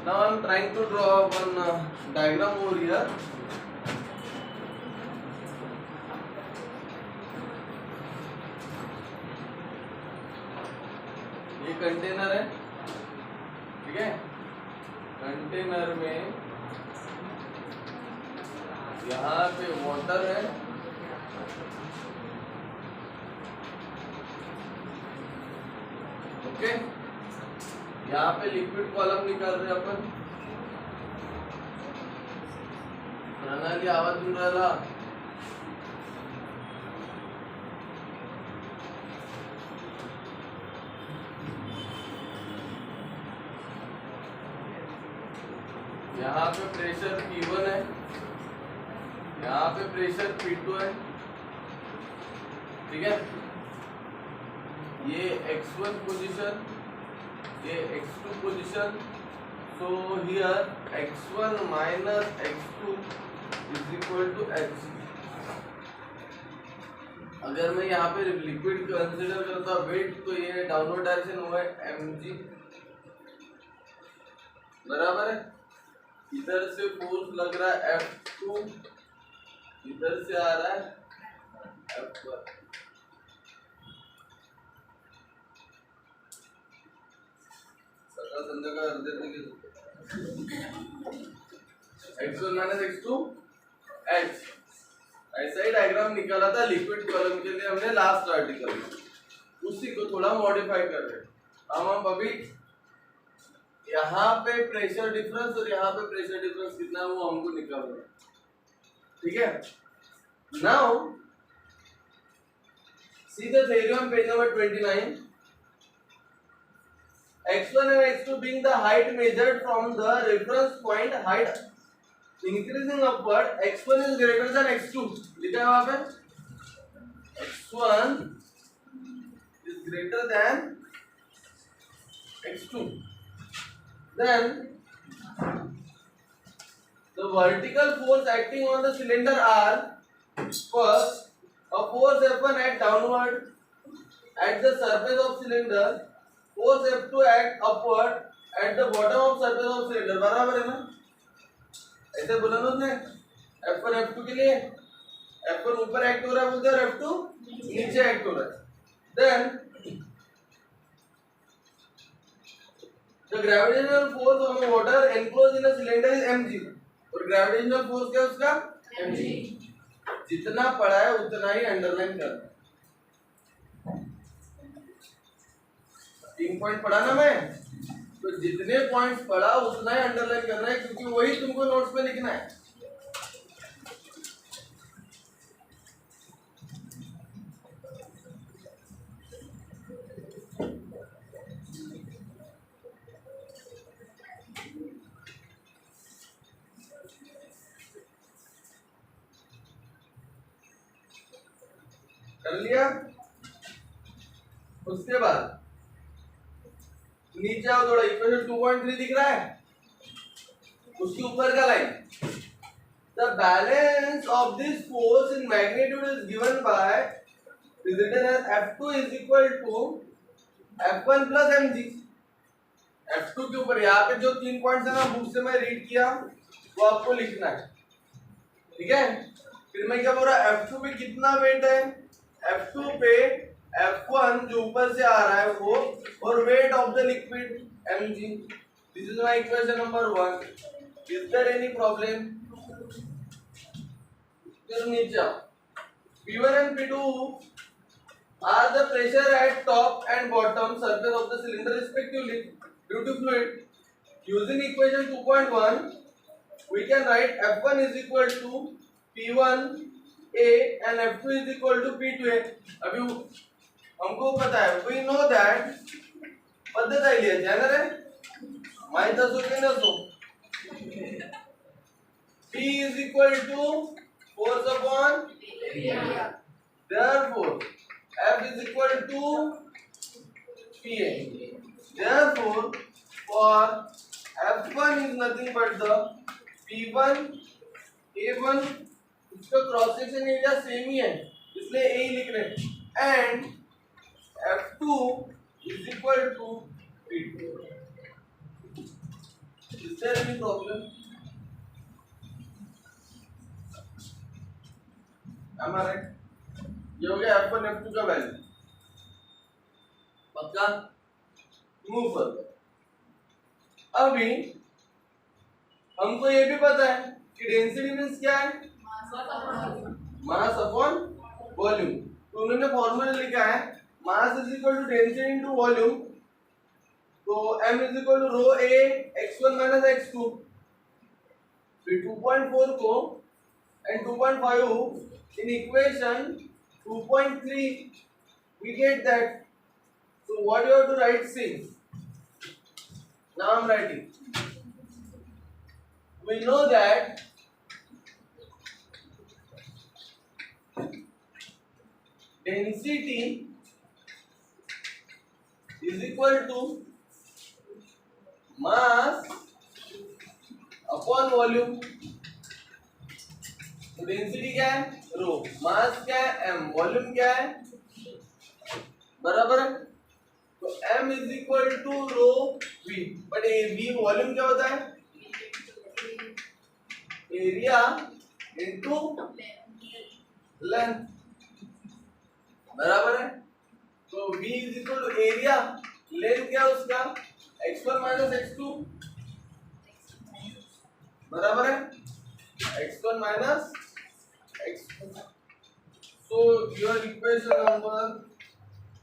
Now I am trying to draw one diagram over here. ये container है, ठीक है। कंटेनर में यहाँ पे वाटर है, ओके। यहाँ पे लिक्विड कॉलम निकाल रहे अपन। प्रणाली आवाज सुन रहा, यहाँ पे प्रेशर P1 है, यहाँ पे प्रेशर P2 है, ठीक है। ये x1 पोजीशन, ये x2 position. So here x1 minus x2 is equal to h। अगर मैं यहाँ पे लिक्विड कंसीडर करता हूँ वेट, तो ये डाउनवर्ड डायरेक्शन हुआ है mg, बराबर है। इधर से फोर्स लग रहा है F2, इधर से आ रहा है F1। सका संध्या का अर्धे x1 माइनस x2 h। ऐसा ही डायग्राम निकाला था लिक्विड कॉलम के लिए हमने लास्ट आर्टिकल में, उसी को थोड़ा मॉडिफाई कर रहे हैं हम अभी। यहाँ पे प्रेशर डिफरेंस और यहाँ पे प्रेशर डिफरेंस कितना है वो हमको निकालना है, ठीक है। Now see the theory on page number 29. x1 and x2 being the height measured from the reference point, height increasing upward, x1 is greater than x2, लिखा है वहां पे x1 is greater than x2। Then the vertical force acting on the cylinder are: first, a force F1 act downward at the surface of cylinder, force F2 act upward at the bottom of surface of cylinder। बराबर है ना, ऐसे बोला ना उसने F1 F2 के लिए। F1 ऊपर एक्ट हो रहा है बोलते हैं, और F2 नीचे एक्ट हो रहा है। Then the gravitational force on water enclosed in a cylinder is mg। और ग्रेविटेशनल फोर्स क्या है उसका? mg। जितना पढ़ा है उतना ही अंडरलाइन करना। 3 पॉइंट पढ़ा ना मैं, तो जितने पॉइंट्स पढ़ा उतना ही अंडरलाइन करना है, क्योंकि वही तुमको नोट्स में लिखना है। कर लिया। उसके बाद नीचे आओ थोड़ा, इक्वेशन 2.3 दिख रहा है, उसके ऊपर का line. The balance of this force in magnitude is given by written as F2 is equal to F1 plus mg। F2 के ऊपर यहाँ पे जो 3 पॉइंट्स है ना, बुक से मैं रीड किया, वो आपको लिखना है, ठीक है। फिर मैं क्या बोल रहा, F2 पे कितना वेट है, F2 पे F1 जो ऊपर से आ रहा है वो, और weight of the liquid mg। This is my equation number 1। Is there any problem? फिर नीचे P1 and P2 are the pressure at top and bottom surface of the cylinder respectively due to fluid. Using equation 2.1 we can write F1 is equal to P1A and F2 is equal to P2A। अभी हमको पता है, we know that पद्धत आई लिया जाना रे, minus असो के ना सो, P is equal to force upon area, therefore F is equal to PA, therefore for F1 is nothing but the P1 A1, इसका क्रॉस सेक्शन एरिया सेम ही है इसलिए ए ही लिख रहे हैं, and F2 is equal to P2। Is there any problem? Am I right? ये हो गया F1 F2 का वैल्यू पक्का। Move further. अभी हमको ये भी पता है कि डेंसिटी मींस क्या है, मास अपॉन वॉल्यूम। तो उन्होंने फॉर्मूला लिखा है mass is equal to density into volume. तो m is equal to rho a x1 minus x2। फिर 2.4 को and 2.5 in equation 2.3 we get that. So what you have to write, see, now I'm writing. We know that density is equal to mass upon volume. तो density क्या है रो, मास क्या है m, volume क्या है, बराबर है। तो m is equal to rho v, but v volume क्या होता है, एरिया इनटू लेंथ, बराबर है। तो v is equal to area, length क्या है उसका x1 माइनस x2, बराबर है x1 minus x2। So your equation number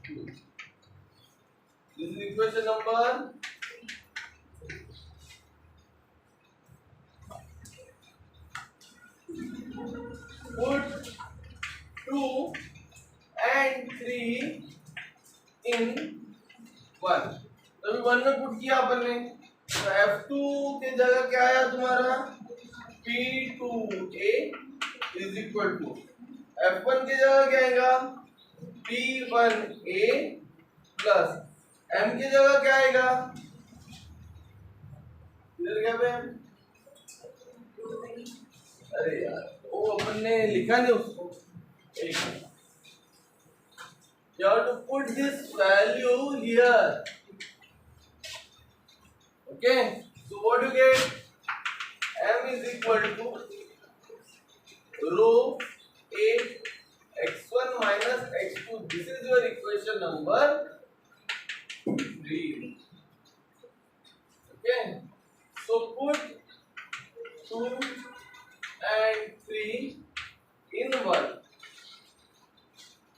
2. This is equation number 2 and 3 in 1। तो 1 में पुट किया अपन ने, तो F2 की जगह क्या आया तुम्हारा P2A is equal to F1 की जगह क्या आएगा P1A प्लस M की जगह क्या आएगा, इधर क्या पे, अरे यार वो अपन ने लिखा नहीं उसको, एक you have to put this value here. Okay, so what you get, M is equal to rho A x1 minus x2. This is your equation number 3. Okay, so put 2 and 3 in 1.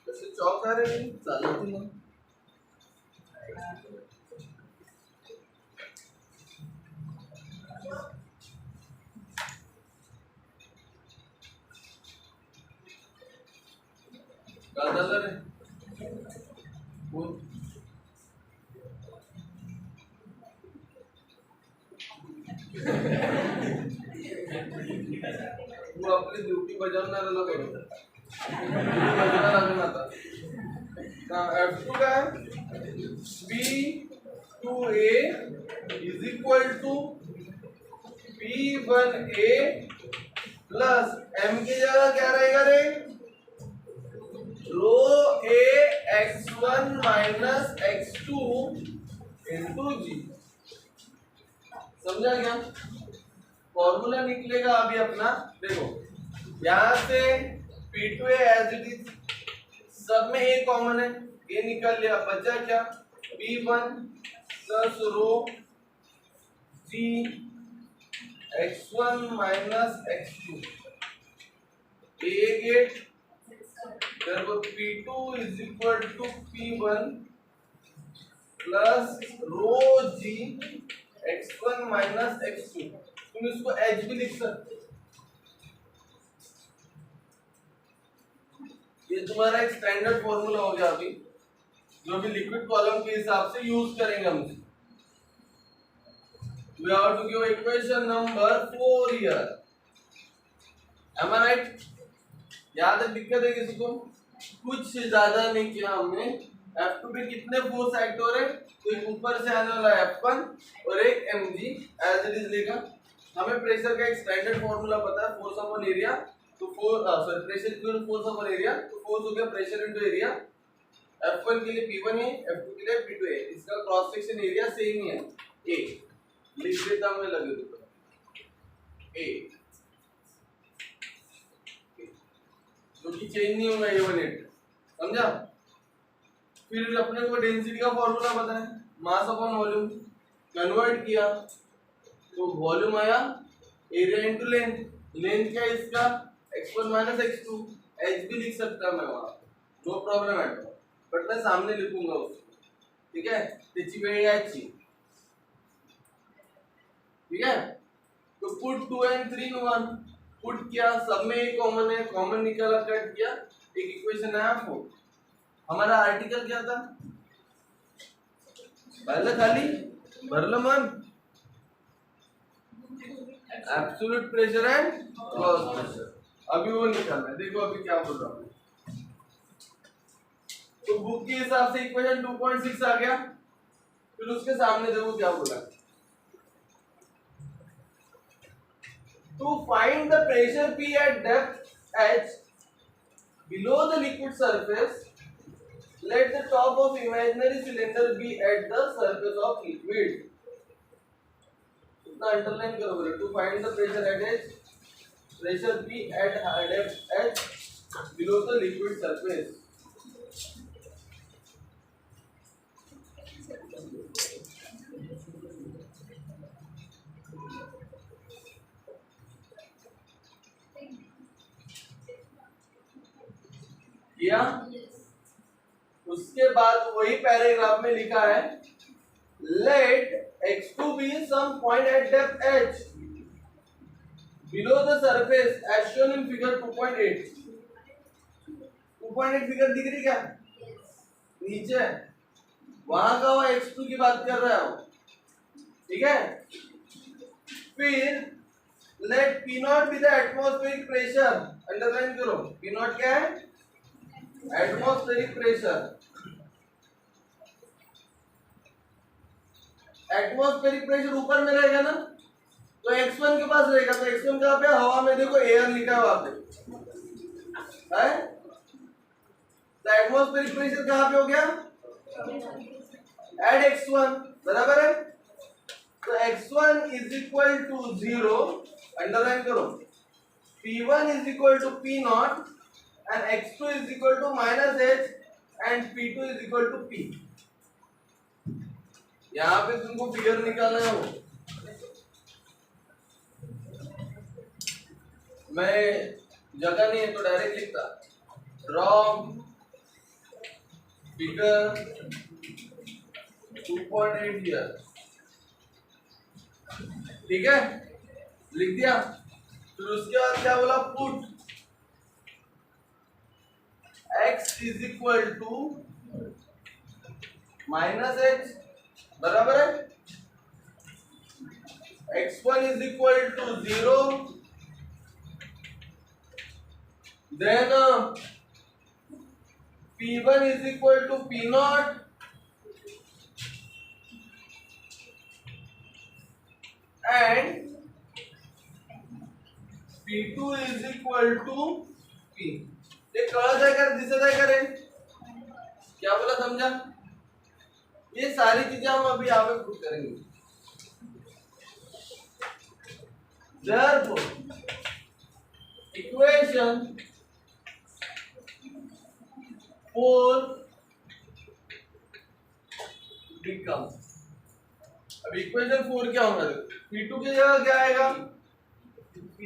जैसे चौक आ रहे हैं चालू थी ना, क्या चल रहा है वो अपनी ड्यूटी बजावणार करो, F2 का P2A is equal to P1A plus M की जगह क्या रहेगा रे, rho A x1 minus x2 into g. समझा क्या, फॉर्मूला निकलेगा अभी अपना, देखो यहां से P2A एज इट इज, सब में A कॉमन है, ये निकल लिया, बचा क्या P1 plus rho G x1 minus x2, A get, therefore P2 is equal to P1 plus rho G x1 minus x2। तुम इसको H भी लिख सकते, ये तुम्हारा एक स्टैंडर्ड फॉर्मूला हो गया अभी, जो भी लिक्विड कॉलम के हिसाब से यूज करेंगे हम। We have to give equation number 4 here. Am I right? याद है दिक्कत है किसी को, कुछ ज्यादा नहीं किया हमने। F2 पे कितने फोर्स एक्ट हो रहे, तो एक ऊपर से आने वाला F1 और एक mg एज इट इज लेगा। हमें प्रेशर का एक स्टैंडर्ड फॉर्मूला पता है, फोर्स अपॉन एरिया, तो pressure equal to force upon area, तो फोर्स हो गया प्रेशर इनटू एरिया। F1 के लिए P1 है, F2 के लिए P2 है, इसका क्रॉस सेक्शन एरिया सेम ही है A। लिख देता मैं, लगे तो ए, जो कि चेंज नहीं होगा A18, समझा। फिर अपने को डेंसिटी का फॉर्मूला पता है, मास अपॉन वॉल्यूम, कन्वर्ट किया तो वॉल्यूम आया एरिया इनटू लेंथ। लेंथ क्या है इसका, x1 माइनस x2, h भी लिख सकता मैं वहां, no problem at all, but मैं सामने लिखूंगा उसको, ठीक है। त्याची वेळ यायची, ठीक है। तो पुट 2 and 3 in 1, पुट किया, सब में एक कॉमन है, कॉमन निकाला, कट किया, एक इक्वेशन आया 4। हमारा आर्टिकल क्या था, पहले खाली भरलं मन, absolute pressure and gross pressure, अभी वो निकालना है। देखो अभी क्या बोल रहा हूँ, तो बुक के हिसाब से इक्वेशन 2.6 आ गया। फिर उसके सामने देखो क्या बोला, to find the pressure P at depth h below the liquid surface, let the top of imaginary cylinder be at the surface of liquid। इतना अंडरलाइन करो बोले, to find the pressure at h, pressure P at depth h below the liquid surface। किया, उसके बाद वही paragraph में लिखा है, let x2 be some point at depth h below the surface as shown in figure 2.8। 2.8 figure दिख रही क्या, नीचे वहां का वो x2 की बात कर रहा है, ठीक है। फिर let P0 be the atmospheric pressure, underline करो, P0 क्या है, एटमॉस्फेरिक प्रेशर। एटमॉस्फेरिक प्रेशर ऊपर में रहेगा ना, तो x1 के पास रहेगा, तो x1 कहां पे, हवा में, देखो एयर लिखा है वहां पे है, तो एटमॉस्फेरिक प्रेशर कहां पे हो गया, एट x1, बराबर है। तो x1 is equal to 0, underline करो, P1 is equal to P0 and x2 is equal to minus h and p2 is equal to p। यहाँ पे तुमको फिगर निकालना है, वो मैं जगह नहीं है तो डायरेक्ट लिखता, ड्रॉ फिगर 2.8 हियर, ठीक है, लिख दिया। फिर उसके बाद क्या बोला, put x is equal to minus h, बराबर है, x1 is equal to 0, then p1 is equal to p0 and p2 is equal to p। ये कळत आहे का, दिसत आहे का रे, क्या बोला, समझा। ये सारी चीजें हम अभी यहाँ पे पुट करेंगे। Therefore, equation 4 becomes, अब इक्वेशन 4 क्या होगा, P2 की जगह क्या आएगा, P,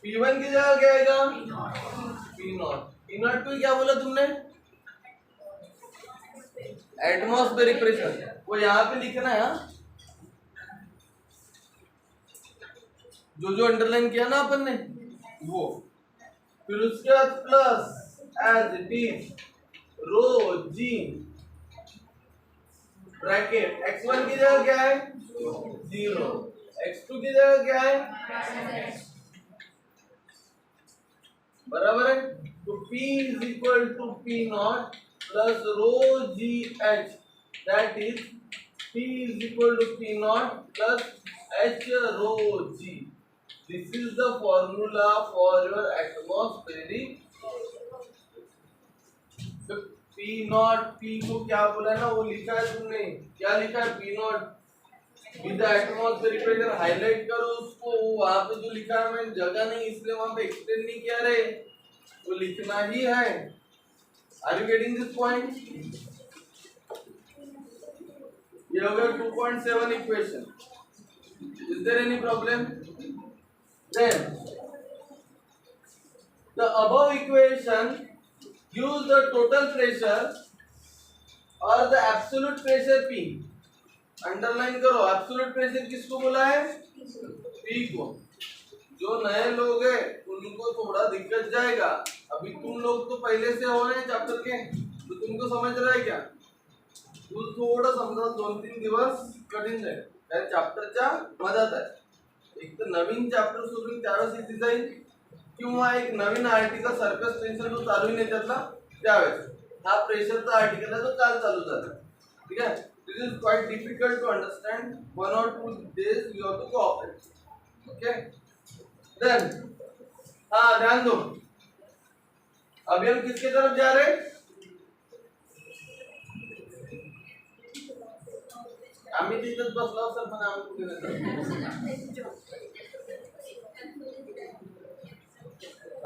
P1 की जगह क्या आएगा, P0। P0 को क्या बोला तुमने, एटमॉस्फेरिक प्रेशर, वो यहाँ पे लिखना है, जो जो अंडरलाइन किया ना अपन ने वो। फिर उसके बाद plus as it is rho G bracket, x1 की जगह क्या है 0, x2 की जगह क्या है, बराबर है। तो P is equal to P0 plus rho G H, that is P is equal to P0 plus H rho G. This is the formula for your atmospheric. P0, P को क्या बोला ना, वो लिखा है तुमने, क्या लिखा है P0, with atmospheric pressure highlight करो उसको, वहां पे जो लिखा है मैं जगह नहीं इसलिए वहां पे एक्सटेंड नहीं किया रे, तो लिखना ही है। Are you getting this point? ये हो गया 2.7 equation. Is there any problem? Then the above equation gives the total pressure or the absolute pressure P। Underline करो, एब्सोल्यूट प्रेशर किसको बोला है? P को। जो नए लोग हैं उनको थोड़ा दिक्कत जाएगा, अभी तुम लोग तो पहले से हो रहे चैप्टर के, तो तुमको समझ रहा है क्या? तू थोड़ा समजा 2-3 दिवस कठीण जाईल, कारण चॅप्टरच्या मधात आहे। एक तर नवीन चॅप्टर सोडून त्यावेळेस इथे जाईल, किंवा एक नवीन आर्टिकल सरफेस टेन्शन जो चालू नाही त्यातला त्यावेळेस हा प्रेशरचा आर्टिकल आहे तो काल चालू झाला। ठीक आहे, this is quite difficult to understand, 1 or 2 days you have to cooperate. Okay, then हाँ ध्यान दो, अभी हम किसके तरफ जा रहे हैं? आम्ही तिथेच बसलो सर, पण आम्ही कुठे नाही।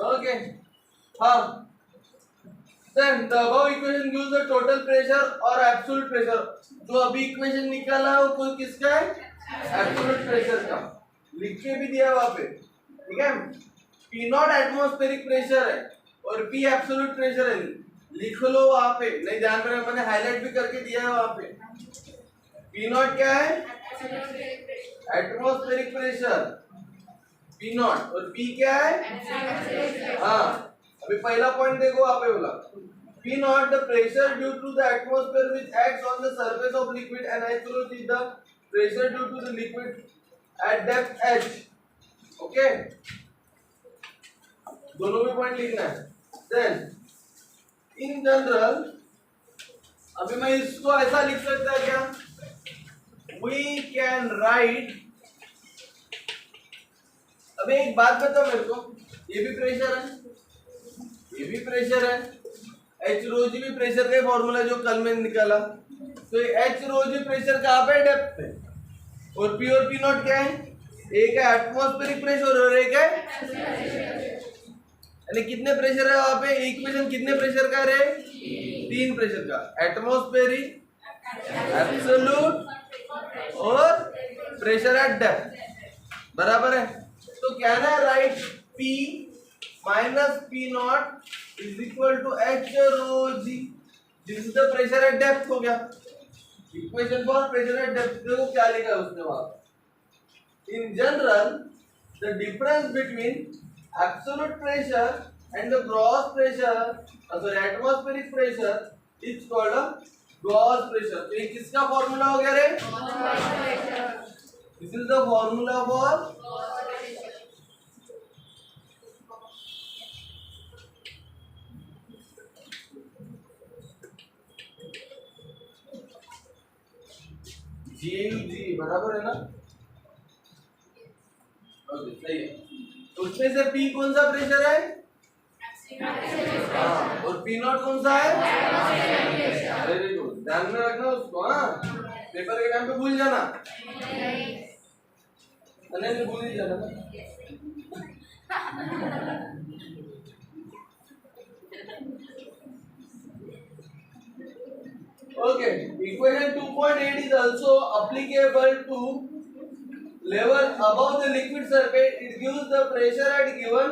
ओके, हाँ, then the above equation gives the total pressure और absolute pressure। जो अभी इक्वेशन निकाला है वो कोई किसका है? एब्सोल्यूट प्रेशर का, लिख के भी दिया वहां पे। ठीक है, P नॉट एटमॉस्फेरिक प्रेशर है और P एब्सोल्यूट प्रेशर है, लिख लो वहां पे, नहीं ध्यान में मैंने हाईलाइट भी करके दिया है वहां पे। P नॉट क्या है? एटमॉस्फेरिक प्रेशर P नॉट, और P क्या है? हाँ, अभी पहला पॉइंट देखो, आप बोला P not the pressure due to the atmosphere which acts on the surface of liquid and H is the pressure due to the liquid at depth H। Okay, दोनों भी पॉइंट लिखना है। देन इन जनरल, अभी मैं इसको ऐसा लिख सकता है क्या? वी कैन राइट, अभी एक बात बताओ मेरे को, ये भी प्रेशर है, ये भी प्रेशर है, एच रो जी भी प्रेशर का फॉर्मूला जो कल में निकाला, तो एच रो जी प्रेशर कहाँ पे? डेप्थ पे। और पी नॉट क्या है? एक है एटमॉस्फेरिक प्रेशर और एक है, यानी कितने प्रेशर है वहां पे? इक्वेशन कितने प्रेशर का है? 3 प्रेशर का, एटमॉस्फेरिक, एब्सोल्यूट और प्रेशर एट डेप्थ, बराबर है। तो क्या है? Right P minus P not is equal to H rho G, this is the pressure at depth हो गया। Equation for pressure at depth देखो क्या लिखा है उसने वहां, in general the difference between absolute pressure and the gross pressure, sorry atmospheric pressure is called a gross pressure. तो ये किसका फॉर्मूला हो गया रे? This is the formula for g, बराबर है ना? ओके, सही है। तो उसमें से P कौन सा प्रेशर है? हाँ, और P नॉट कौन सा है? वेरी गुड, ध्यान में रखना उसको। हाँ, पेपर के टाइम पे भूल जाना, नहीं भूल ही जाना ना। Okay, equation 2.8 is also applicable to level above the liquid surface. It gives the pressure at given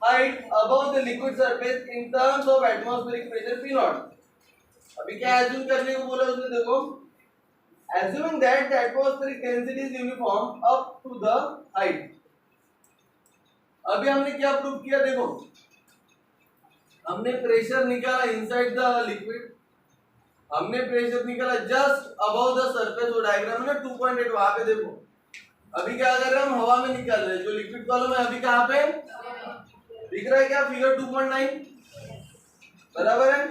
height above the liquid surface in terms of atmospheric pressure P naught। अभी क्या assume करने को बोला उसने? देखो, assuming that the atmospheric density is uniform up to the height। अभी हमने क्या प्रूव किया? देखो, हमने प्रेशर निकाला इनसाइड द लिक्विड, हमने प्रेशर निकाला जस्ट अबव द सरफेस, वो डायग्राम है ना 2.8, वहां पे देखो। अभी क्या कर रहे हैं हम? हवा में निकाल रहे हैं, जो लिक्विड कॉलम है अभी कहाँ पे दिख रहा है? क्या फिगर 2.9, बराबर है।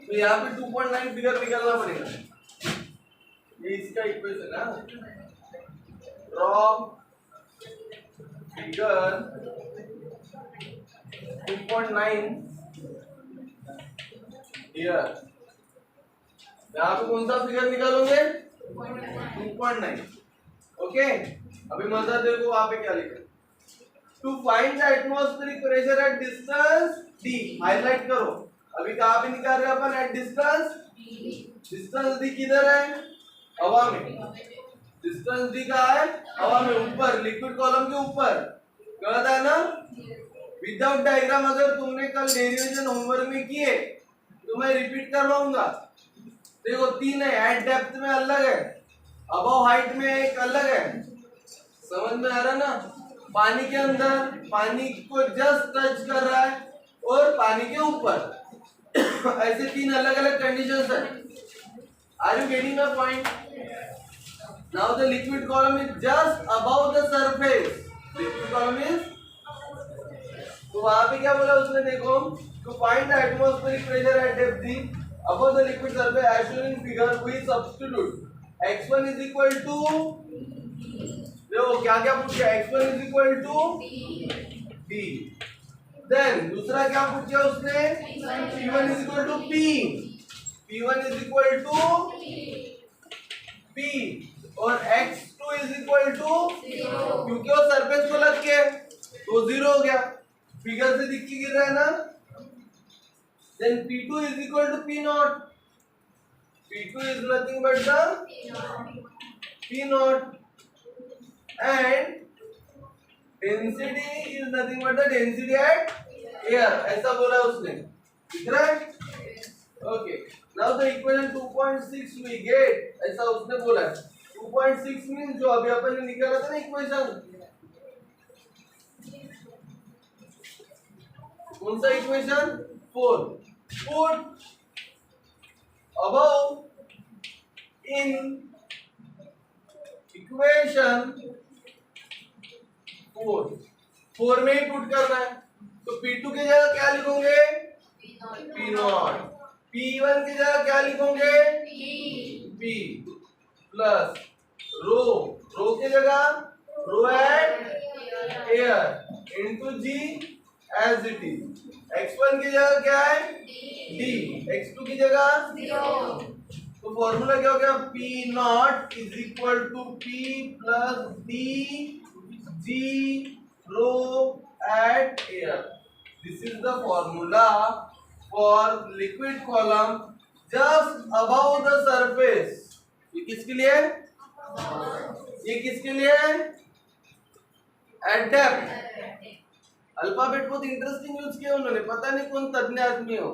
तो यहाँ पे 2.9 फिगर निकालना पड़ेगा, ये इसका इक्वेशन है, फ्रॉम फिगर 2.9 हियर। यहाँ पे कौन सा फिगर निकालोगे? 2.9. ओके, अभी मजा देखो वहां पे क्या लिखा है. To find the atmospheric pressure at distance d. Highlight करो. अभी कहाँ पे निकाल रहे हैं अपन? At distance. डिस्टेंस d किधर है? हवा में. डिस्टेंस d कहाँ है? हवा में, ऊपर, लिक्विड कॉलम के ऊपर. गलत है ना? विदाउट डायग्राम अगर तुमने कल डेरिवेशन होमवर्क में किए तो मैं रिपीट करवाऊंगा. देखो 3 है. एट डेप्थ में अलग है, अबव हाइट में एक अलग है. समझ में आ रहा ना? पानी के अंदर पानी को जस्ट टच कर रहा है और पानी के ऊपर ऐसे 3 अलग अलग कंडीशंस है. Are you getting the point? Now the liquid column is just above the surface. Liquid column is, तो वहां पे क्या बोला उसने? देखो, to find the atmospheric pressure at depth d above the liquid surface as shown in figure, we substitute x1 is equal to, देखो क्या क्या पूछ गया? x1 is equal to d. Then दूसरा क्या पूछा उसने? p1 is equal to p. p1 is equal to p और x2 is equal to 0, क्योंकि वो सरफेस को लग के तो 0 हो गया. फिगर से दिख के गिर रहा है ना? Then P2 is equal to P naught. P2 is nothing but the P naught, and density is nothing but the density at air. ऐसा बोला उसने. दिख रहा है? Okay. Now the equation 2.6 we get. ऐसा उसने बोला है. 2.6 means जो अभी अपन ने निकाला था ना इक्वेशन. कौन सा equation? 4. Put above in equation 4. 4 में ही पुट करना है. तो P2 की जगह क्या लिखोगे? P not. P1 की जगह क्या लिखोगे? P प्लस रो. रो की जगह rho at air into G as it is. x1 की जगह क्या है? d. x2 की जगह 0. तो फॉर्मूला क्या हो गया? p not is equal to p plus d g rho at air. This is the formula for liquid column just above the surface. ये किसके लिए? ये किसके लिए? At depth. अल्फाबेट बहुत इंटरेस्टिंग यूज किया उन्होंने. पता नहीं कौन तज्ञ आदमी हो.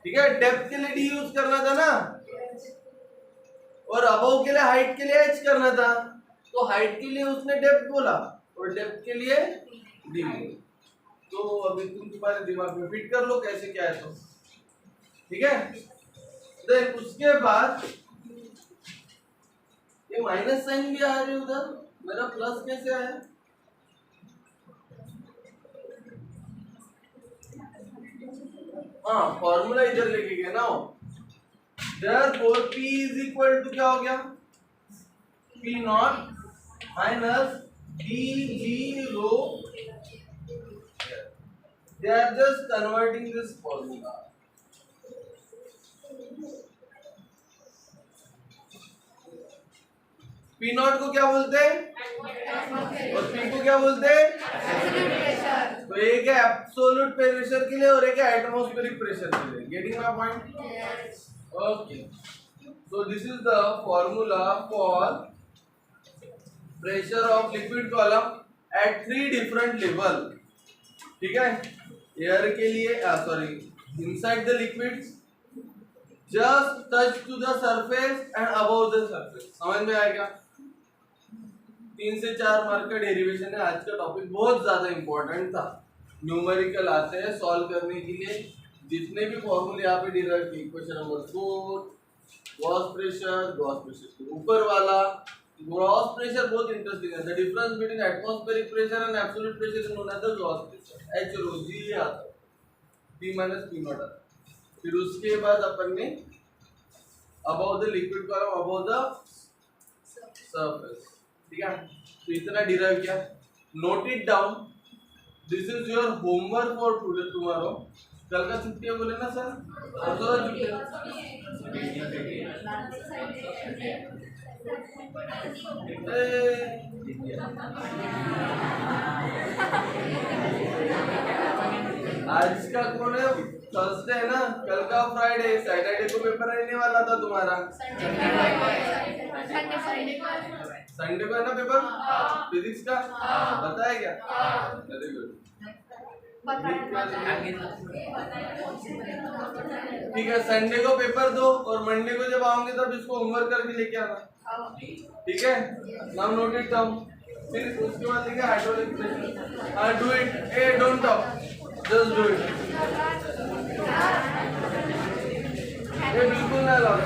ठीक है, डेप्थ के लिए डी यूज करना था ना, और अबव के लिए, हाइट के लिए एच करना था. तो हाइट के लिए उसने डेप्थ बोला और डेप्थ के लिए डी. तो अभी तुम तुम्हारे दिमाग में फिट कर लो कैसे क्या है. तो ठीक है. देन उसके बाद ये माइनस साइन भी आ रही है उधर. मेरा प्लस कैसे आया? हाँ, फॉर्मूला इधर लेके गए ना. Therefore P is equal to क्या हो गया? P not minus D G rho. They are just converting this formula. P not को क्या बोलते हैं? और P को क्या बोलते हैं? तो एक है एब्सोल्यूट प्रेशर के लिए और एक है एटमॉस्फेरिक प्रेशर के लिए. Getting my point? Okay. So this is the formula for pressure of liquid column at 3 different level. ठीक है. एयर के लिए, sorry, inside the liquid, just touch to the surface and above the surface. समझ में आएगा? 3 से 4 mark का derivation है. आज का टॉपिक बहुत ज्यादा इंपॉर्टेंट था. न्यूमेरिकल आते हैं सॉल्व करने के लिए. जितने भी फॉर्मूले यहाँ पे डिराइव किए, क्वेश्चन नंबर 4, ग्रॉस प्रेशर के ऊपर वाला. ग्रॉस प्रेशर बहुत इंटरेस्टिंग है. The difference between atmospheric pressure and absolute pressure is known as the gross pressure. H rho g आता है, P माइनस P नॉट आता. फिर उसके बाद अपन ने above the liquid column, above the surface. ठीक है. तो इतना डिराइव किया. Note it down. This is your homework for today, tomorrow. कल का छुट्टी है बोले ना सर, परसों का छुट्टी है। आज का कौन है? थर्सडे है ना, कल का फ्राइडे, सैटरडे को पेपर रहने वाला था तुम्हारा। संडे को है ना पेपर फिजिक्स का, पता है क्या? वेरी गुड, ठीक है। संडे को पेपर दो और मंडे को जब आओगे तब इसको होमवर्क करके लेके आना, ठीक है? Now note it down. फिर उसके बाद लिखा हाइड्रोलिक प्रेशर। हाँ, do it. A don't talk, just do it. ये बिल्कुल ना लाओ।